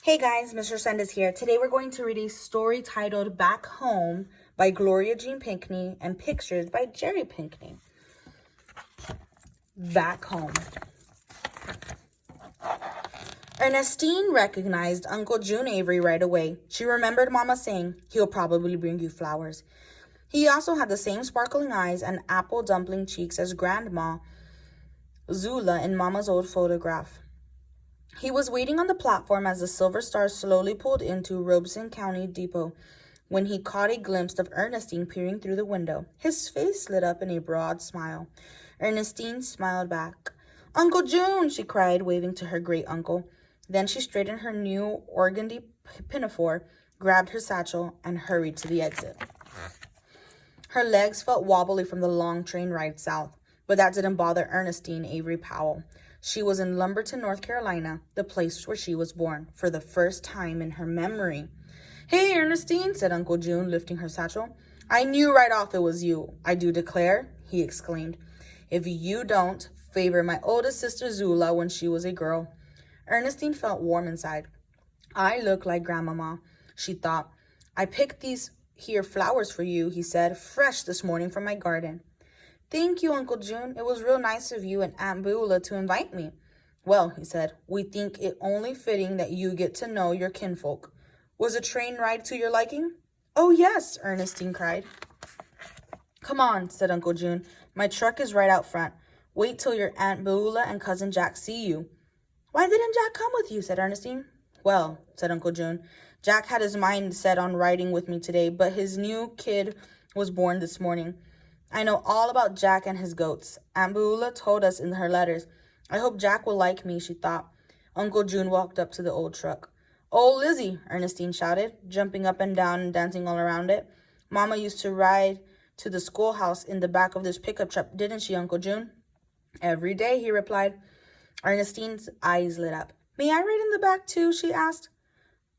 Hey guys, Mr. Sanders here. Today we're going to read a story titled Back Home by Gloria Pinckney and pictures by Jerry Pinckney. Back home. Ernestine recognized Uncle June Avery right away. She remembered Mama saying, "He'll probably bring you flowers." He also had the same sparkling eyes and apple dumpling cheeks as Grandma Zula in Mama's old photograph. He was waiting on the platform as the Silver Star slowly pulled into Robeson County Depot when he caught a glimpse of Ernestine peering through the window. His face lit up in a broad smile. Ernestine smiled back. "Uncle June!" she cried, waving to her great-uncle. Then she straightened her new organdy pinafore, grabbed her satchel, and hurried to the exit. Her legs felt wobbly from the long train ride south, but that didn't bother Ernestine Avery Powell. She was in Lumberton, North Carolina, the place where she was born, for the first time in her memory. "Hey, Ernestine," said Uncle June, lifting her satchel. "I knew right off it was you, I do declare," he exclaimed. "If you don't favor my oldest sister Zula when she was a girl." Ernestine felt warm inside. "I look like Grandmama," she thought. "I picked these here flowers for you," he said, "fresh this morning from my garden." "Thank you, Uncle June. It was real nice of you and Aunt Beulah to invite me." "Well," he said, "we think it only fitting that you get to know your kinfolk. Was a train ride to your liking?" "Oh, yes," Ernestine cried. "Come on," said Uncle June. "My truck is right out front. Wait till your Aunt Beulah and Cousin Jack see you." "Why didn't Jack come with you?" said Ernestine. "Well," said Uncle June, "Jack had his mind set on riding with me today, but his new kid was born this morning. I know all about Jack and his goats. Aunt Beulah told us in her letters. I hope Jack will like me," she thought. Uncle June walked up to the old truck. "Oh, Lizzie," Ernestine shouted, jumping up and down and dancing all around it. "Mama used to ride to the schoolhouse in the back of this pickup truck, didn't she, Uncle June?" "Every day," he replied. Ernestine's eyes lit up. "May I ride in the back too?" she asked.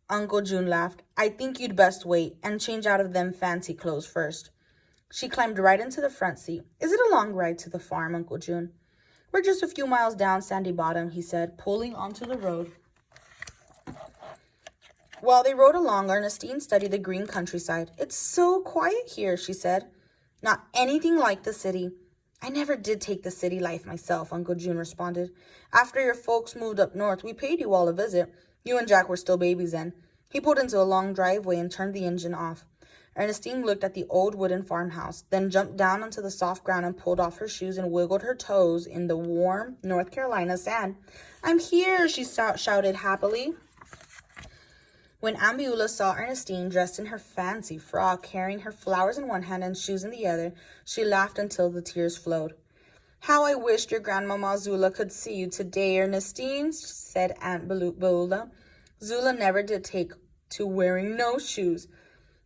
Uncle June laughed. "I think you'd best wait and change out of them fancy clothes first." She climbed right into the front seat. "Is it a long ride to the farm, Uncle June?" "We're just a few miles down Sandy Bottom," he said, pulling onto the road. While they rode along, Ernestine studied the green countryside. "It's so quiet here," she said. "Not anything like the city." "I never did take the city life myself," Uncle June responded. "After your folks moved up north, we paid you all a visit. You and Jack were still babies then." He pulled into a long driveway and turned the engine off. Ernestine looked at the old wooden farmhouse, then jumped down onto the soft ground and pulled off her shoes and wiggled her toes in the warm North Carolina sand. "I'm here," she shouted happily. When Aunt Beulah saw Ernestine dressed in her fancy frock, carrying her flowers in one hand and shoes in the other, she laughed until the tears flowed. "How I wished your Grandmama Zula could see you today, Ernestine," said Aunt Beulah. "Zula never did take to wearing no shoes.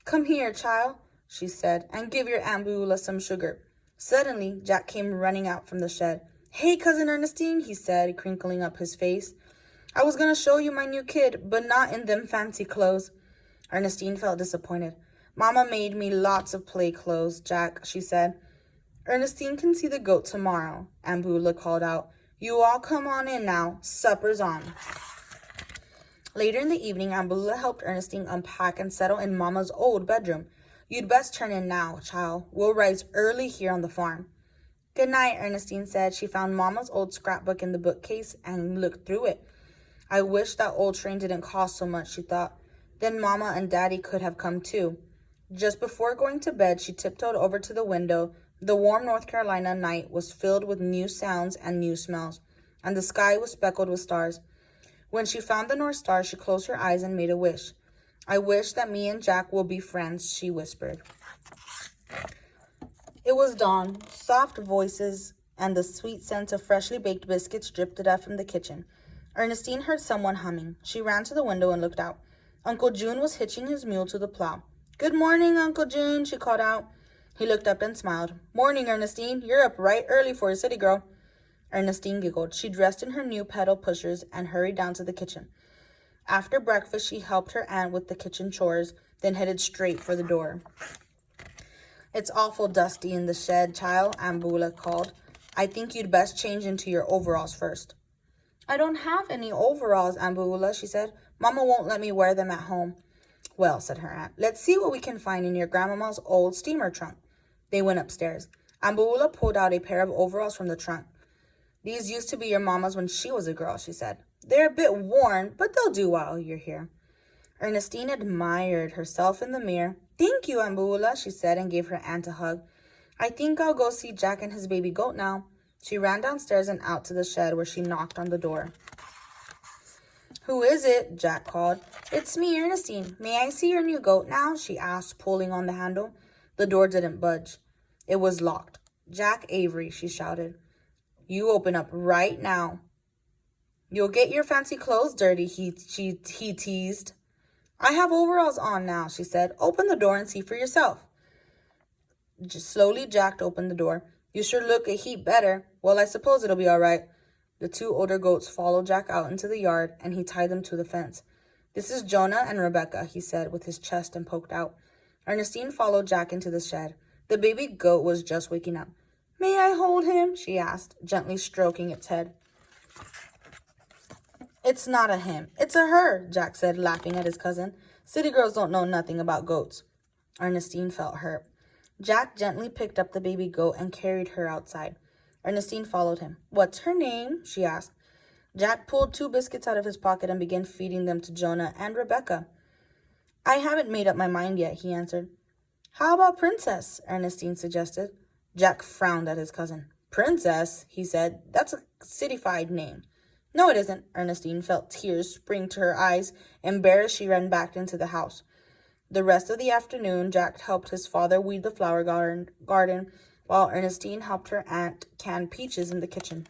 Come here, child," she said, "and give your Aunt Beulah some sugar." Suddenly, Jack came running out from the shed. "Hey, Cousin Ernestine," he said, crinkling up his face. "I was going to show you my new kid, but not in them fancy clothes." Ernestine felt disappointed. "Mama made me lots of play clothes, Jack," she said. "Ernestine can see the goat tomorrow," Aunt Beulah called out. "You all come on in now. Supper's on." Later in the evening, Aunt Beulah helped Ernestine unpack and settle in Mama's old bedroom. "You'd best turn in now, child. We'll rise early here on the farm." "Good night," Ernestine said. She found Mama's old scrapbook in the bookcase and looked through it. "I wish that old train didn't cost so much," she thought. "Then Mama and Daddy could have come too." Just before going to bed, she tiptoed over to the window. The warm North Carolina night was filled with new sounds and new smells, and the sky was speckled with stars. When she found the North Star, she closed her eyes and made a wish. "I wish that me and Jack will be friends," she whispered. It was dawn. Soft voices and the sweet scent of freshly baked biscuits drifted up from the kitchen. Ernestine heard someone humming. She ran to the window and looked out. Uncle June was hitching his mule to the plow. "Good morning, Uncle June," she called out. He looked up and smiled. "Morning, Ernestine. You're up right early for a city girl." Ernestine giggled. She dressed in her new pedal pushers and hurried down to the kitchen. After breakfast, she helped her aunt with the kitchen chores, then headed straight for the door. "It's awful dusty in the shed, child," Aunt Beulah called. "I think you'd best change into your overalls first." I don't have any overalls, Ambuula, she said. Mama won't let me wear them at home. Well, said her aunt, let's see what we can find in your grandmama's old steamer trunk. They went upstairs. Ambuula pulled out a pair of overalls from the trunk. These used to be your mama's when she was a girl, she said. They're a bit worn, but they'll do while you're here. Ernestine admired herself in the mirror. Thank you, Ambuula, she said, and gave her aunt a hug. I think I'll go see Jack and his baby goat now. She ran downstairs and out to the shed where she knocked on the door. Who is it? Jack called. It's me, Ernestine. May I see your new goat now? She asked, pulling on the handle. The door didn't budge. It was locked. Jack Avery, she shouted. You open up right now. You'll get your fancy clothes dirty, he teased. I have overalls on now, she said. Open the door and see for yourself. Slowly, Jack opened the door. You sure look a heap better. Well, I suppose it'll be all right. The two older goats followed Jack out into the yard, and he tied them to the fence. This is Jonah and Rebecca, he said, with his chest and poked out. Ernestine followed Jack into the shed. The baby goat was just waking up. May I hold him? She asked, gently stroking its head. It's not a him. It's a her, Jack said, laughing at his cousin. City girls don't know nothing about goats. Ernestine felt hurt. Jack gently picked up the baby goat and carried her outside. Ernestine followed him. What's her name? She asked. Jack pulled 2 biscuits out of his pocket and began feeding them to Jonah and Rebecca. I haven't made up my mind yet, he answered. How about Princess? Ernestine suggested. Jack frowned at his cousin. Princess, he said. That's a cityfied name. No, it isn't. Ernestine felt tears spring to her eyes. Embarrassed, she ran back into the house. The rest of the afternoon, Jack helped his father weed the flower garden while Ernestine helped her aunt can peaches in the kitchen.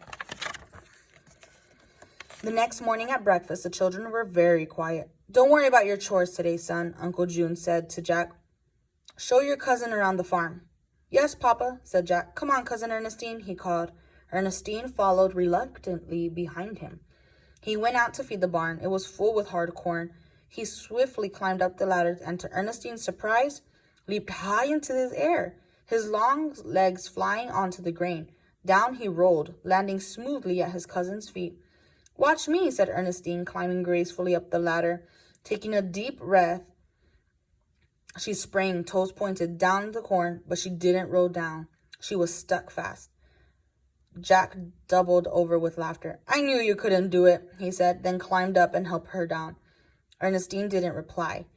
The next morning at breakfast, the children were very quiet. Don't worry about your chores today, son, Uncle June said to Jack. Show your cousin around the farm. Yes, Papa, said Jack. Come on, Cousin Ernestine, he called. Ernestine followed reluctantly behind him. He went out to feed the barn. It was full with hard corn. He swiftly climbed up the ladder and, to Ernestine's surprise, leaped high into the air, his long legs flying onto the grain. Down he rolled, landing smoothly at his cousin's feet. Watch me, said Ernestine, climbing gracefully up the ladder. Taking a deep breath, she sprang, toes pointed, down the corn, but she didn't roll down. She was stuck fast. Jack doubled over with laughter. I knew you couldn't do it, he said, then climbed up and helped her down. Ernestine didn't reply.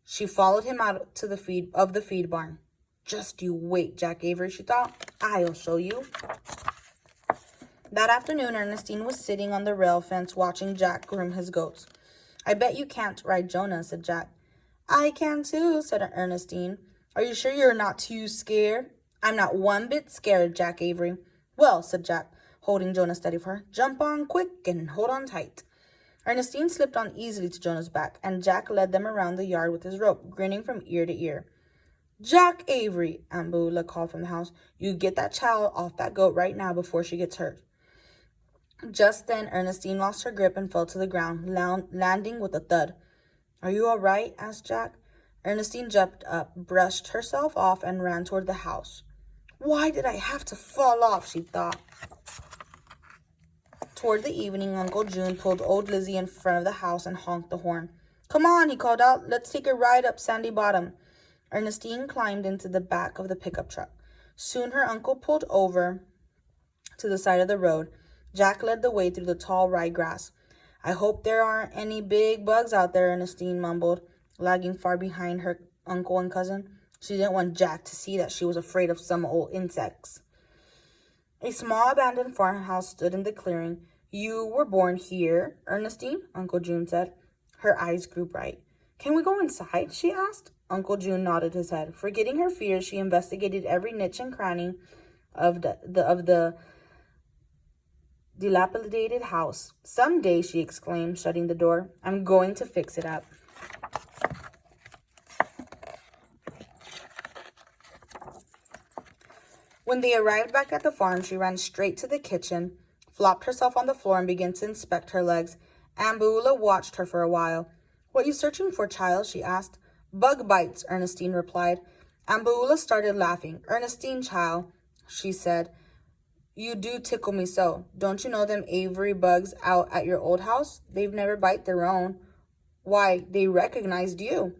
She followed him out to the feed barn. Just you wait, Jack Avery, she thought. I'll show you. That afternoon, Ernestine was sitting on the rail fence watching Jack groom his goats. I bet you can't ride Jonah, said Jack. I can too, said Ernestine. Are you sure you're not too scared? I'm not one bit scared, Jack Avery. Well, said Jack, holding Jonah steady for her. Jump on quick and hold on tight. Ernestine slipped on easily to Jonah's back, and Jack led them around the yard with his rope, grinning from ear to ear. Jack Avery, Ambuula called from the house. You get that child off that goat right now before she gets hurt. Just then, Ernestine lost her grip and fell to the ground, landing with a thud. Are you all right? Asked Jack. Ernestine jumped up, brushed herself off, and ran toward the house. Why did I have to fall off? She thought. Toward the evening, Uncle June pulled old Lizzie in front of the house and honked the horn. Come on, he called out. Let's take a ride up Sandy Bottom. Ernestine climbed into the back of the pickup truck. Soon her uncle pulled over to the side of the road. Jack led the way through the tall ryegrass. I hope there aren't any big bugs out there, Ernestine mumbled, lagging far behind her uncle and cousin. She didn't want Jack to see that she was afraid of some old insects. A small abandoned farmhouse stood in the clearing. You were born here, Ernestine, Uncle June said. Her eyes grew bright. Can we go inside? She asked. Uncle June nodded his head. Forgetting her fears, she investigated every niche and cranny of the dilapidated house. Someday, she exclaimed, shutting the door, I'm going to fix it up. When they arrived back at the farm, she ran straight to the kitchen, flopped herself on the floor, and began to inspect her legs. Ambuula watched her for a while. What are you searching for, child? She asked. Bug bites, Ernestine replied. Ambuula started laughing. Ernestine, child, she said, You do tickle me so. Don't you know them Avery bugs out at your old house? They've never bite their own. Why, they recognized you."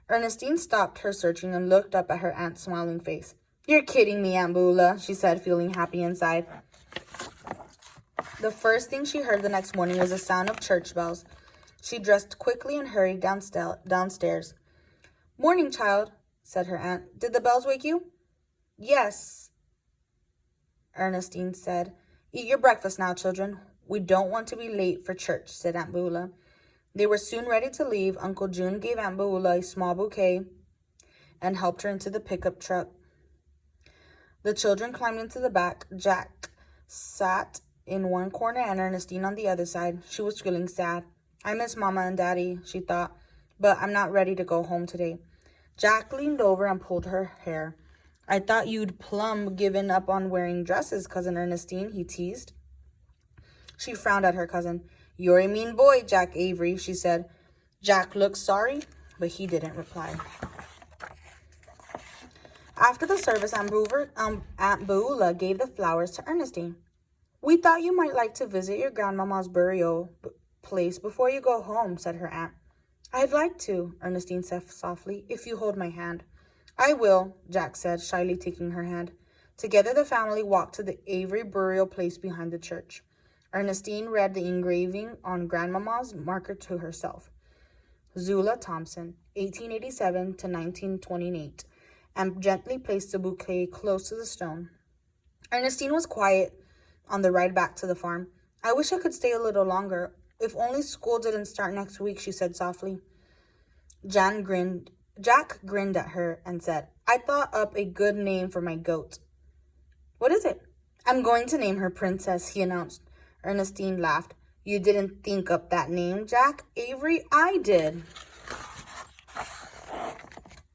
Ernestine stopped her searching and looked up at her aunt's smiling face. "You're kidding me, Aunt Beulah," she said, feeling happy inside. The first thing she heard the next morning was the sound of church bells. She dressed quickly and hurried downstairs. "Morning, child," said her aunt. "Did the bells wake you?" "Yes," Ernestine said. "Eat your breakfast now, children. We don't want to be late for church," said Aunt Beulah. They were soon ready to leave. Uncle June gave Aunt Beulah a small bouquet and helped her into the pickup truck. The children climbed into the back. Jack sat in one corner and Ernestine on the other side. She was feeling sad. "I miss Mama and Daddy," she thought, "but I'm not ready to go home today." Jack leaned over and pulled her hair. "I thought you'd plumb given up on wearing dresses, Cousin Ernestine," he teased. She frowned at her cousin. "You're a mean boy, Jack Avery," she said. Jack looked sorry, but he didn't reply. After the service, Aunt Beulah gave the flowers to Ernestine. "We thought you might like to visit your grandmama's burial place before you go home," said her aunt. "I'd like to," Ernestine said softly, "if you hold my hand." "I will," Jack said, shyly taking her hand. Together the family walked to the Avery burial place behind the church. Ernestine read the engraving on Grandmama's marker to herself. "Zula Thompson, 1887 to 1928, and gently placed the bouquet close to the stone. Ernestine was quiet on the ride back to the farm. "I wish I could stay a little longer. If only school didn't start next week," she said softly. Jack grinned at her and said, "I thought up a good name for my goat." "What is it?" "I'm going to name her Princess," he announced. Ernestine laughed. "You didn't think up that name, Jack Avery. I did."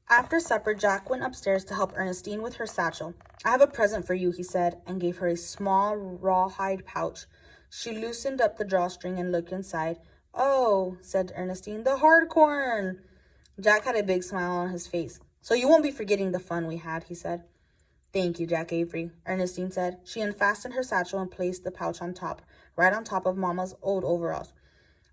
After supper, Jack went upstairs to help Ernestine with her satchel. "I have a present for you," he said, and gave her a small rawhide pouch. She loosened up the drawstring and looked inside. "Oh," said Ernestine, "the hard corn." Jack had a big smile on his face. "So you won't be forgetting the fun we had," he said. "Thank you, Jack Avery," Ernestine said. She unfastened her satchel and placed the pouch on top, right on top of Mama's old overalls.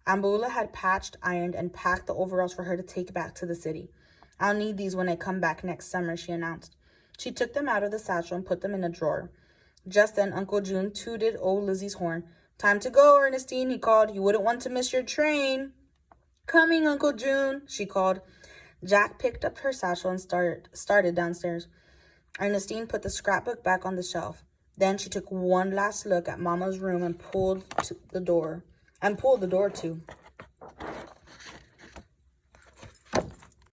Aunt Beulah had patched, ironed, and packed the overalls for her to take back to the city. "I'll need these when I come back next summer," she announced. She took them out of the satchel and put them in a drawer. Just then, Uncle June tooted old Lizzie's horn. "Time to go, Ernestine," he called. "You wouldn't want to miss your train." "Coming, Uncle June," she called. Jack picked up her satchel and started downstairs. Ernestine put the scrapbook back on the shelf. Then she took one last look at Mama's room and pulled the door to.